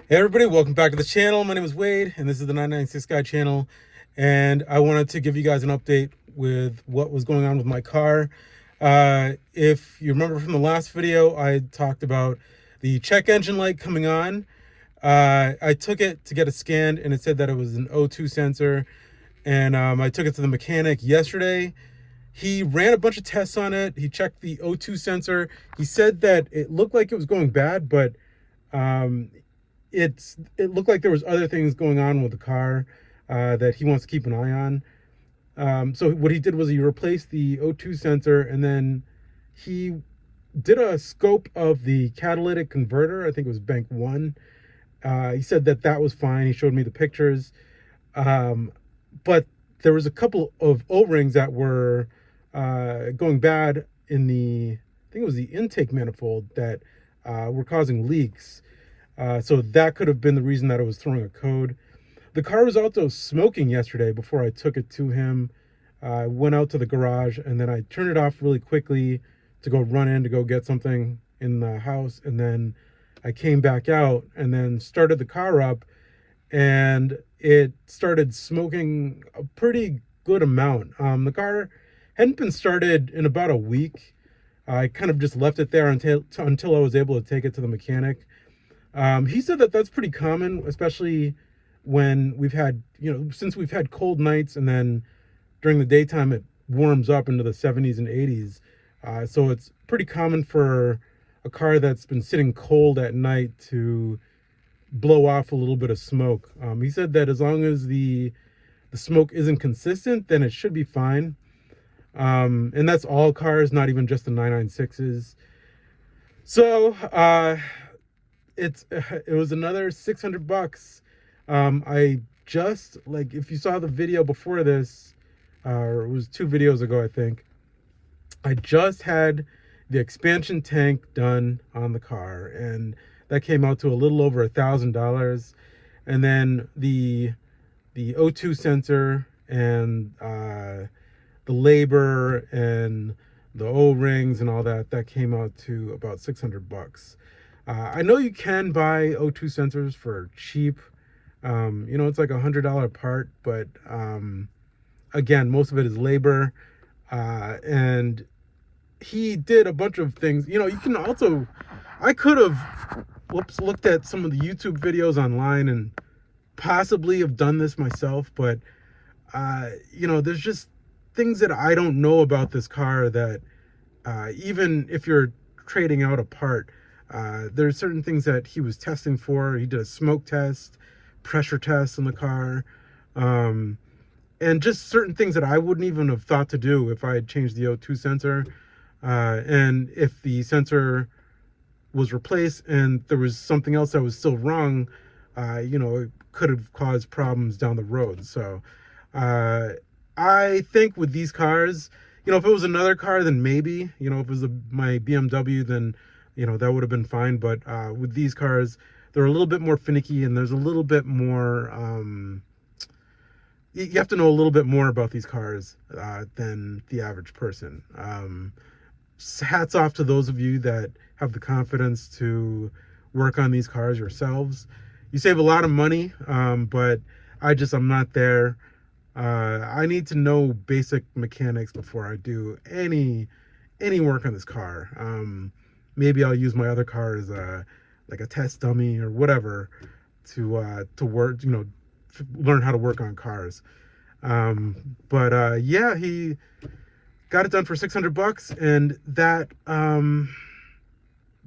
Hey everybody, welcome back to the channel. My name is Wade and this is the 996 Guy channel, and I wanted to give you guys an update with what was going on with my car. If you remember from the last video, I talked about the check engine light coming on. I took it to get it scanned and it said that it was an O2 sensor, and I took it to the mechanic yesterday. He ran a bunch of tests on it. He checked the O2 sensor. He said that it looked like it was going bad, but um, it looked like there was other things going on with the car that he wants to keep an eye on. So what he did was he replaced the O2 sensor, and then he did a scope of the catalytic converter. I think it was bank one. He said that that was fine. He showed me the pictures, but there was a couple of O-rings that were going bad in I think it was the intake manifold that were causing leaks. So that could have been the reason that it was throwing a code. The car was also smoking yesterday before I took it to him. I went out to the garage and then I turned it off really quickly to go run in to go get something in the house. And then I came back out and then started the car up, and it started smoking a pretty good amount. The car hadn't been started in about a week. I kind of just left it there until I was able to take it to the mechanic. He said that that's pretty common, especially when we've had, since we've had cold nights, and then during the daytime it warms up into the 70s and 80s. So it's pretty common for a car that's been sitting cold at night to blow off a little bit of smoke. He said that as long as the smoke isn't consistent, then it should be fine. And that's all cars, not even just the 996s. So it was another $600. I just, like, if you saw the video before this, or it was 2 videos ago, I think, I just had the expansion tank done on the car, and that came out to a little over $1,000. And then the O2 sensor and the labor and the O-rings and all that came out to about $600. I know you can buy O2 sensors for cheap. It's like $100 part, but again, most of it is labor. And he did a bunch of things. You can also, I could have looked at some of the YouTube videos online and possibly have done this myself, but there's just things that I don't know about this car that even if you're trading out a part, there's certain things that he was testing for. He did a smoke test, pressure test in the car, and just certain things that I wouldn't even have thought to do if I had changed the O2 sensor. And if the sensor was replaced and there was something else that was still wrong, it could have caused problems down the road. So I think with these cars, if it was another car, then maybe, if it was my BMW, then, that would have been fine. But with these cars, they're a little bit more finicky, and there's a little bit more, you have to know a little bit more about these cars than the average person. Hats off to those of you that have the confidence to work on these cars yourselves. You save a lot of money, but I'm not there. I need to know basic mechanics before I do any work on this car. Maybe I'll use my other car as like a test dummy or whatever to work, learn how to work on cars. But yeah, he got it done for $600, and that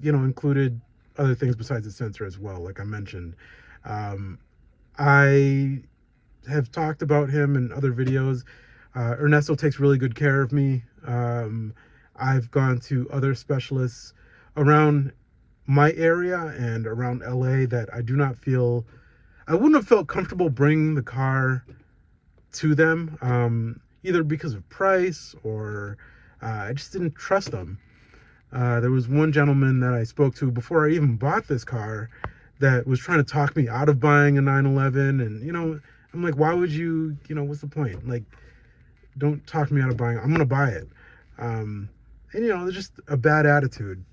included other things besides the sensor as well, like I mentioned. I have talked about him in other videos. Ernesto takes really good care of me. I've gone to other specialists around my area and around LA that I wouldn't have felt comfortable bringing the car to them, either because of price or I just didn't trust them. There was one gentleman that I spoke to before I even bought this car that was trying to talk me out of buying a 911, and I'm like, why would you, what's the point? Like, don't talk me out of buying it. I'm going to buy it. And, there's just a bad attitude.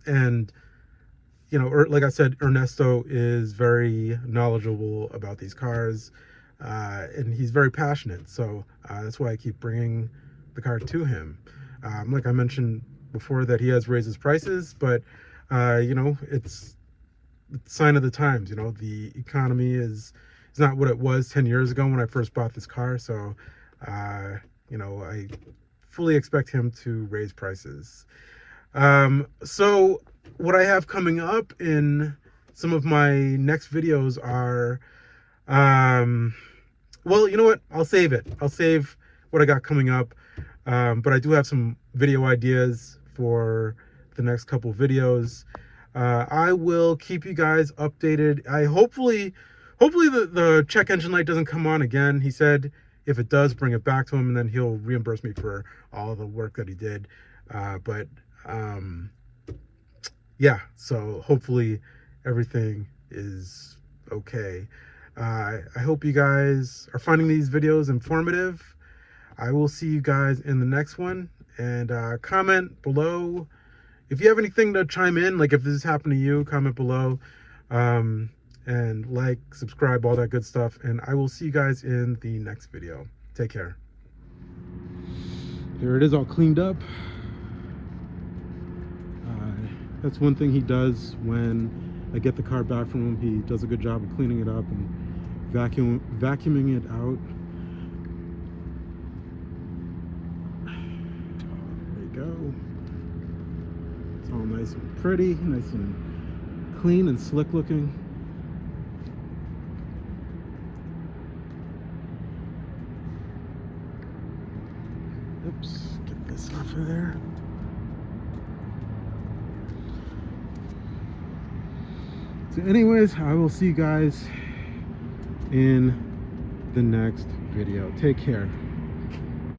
And, you know, like I said, Ernesto is very knowledgeable about these cars, and he's very passionate. So that's why I keep bringing the car to him. Like I mentioned before, that he has raised his prices, but you know, it's a sign of the times. You know, the economy is not what it was 10 years ago when I first bought this car. So you know, I fully expect him to raise prices. So what I have coming up in some of my next videos are, well, you know what? I'll save it. I'll save what I got coming up. But I do have some video ideas for the next couple videos. I will keep you guys updated. Hopefully the check engine light doesn't come on again. He said if it does, bring it back to him, and then he'll reimburse me for all the work that he did. Yeah, so hopefully everything is okay. I hope you guys are finding these videos informative. I will see you guys in the next one, and comment below if you have anything to chime in, like if this has happened to you. Comment below, and like, subscribe, all that good stuff, and I will see you guys in the next video. Take care. Here it is, all cleaned up. That's one thing he does when I get the car back from him. He does a good job of cleaning it up and vacuuming it out. There you go. It's all nice and pretty, nice and clean and slick looking. Oops, get this off of there. So anyways, I will see you guys in the next video. Take care.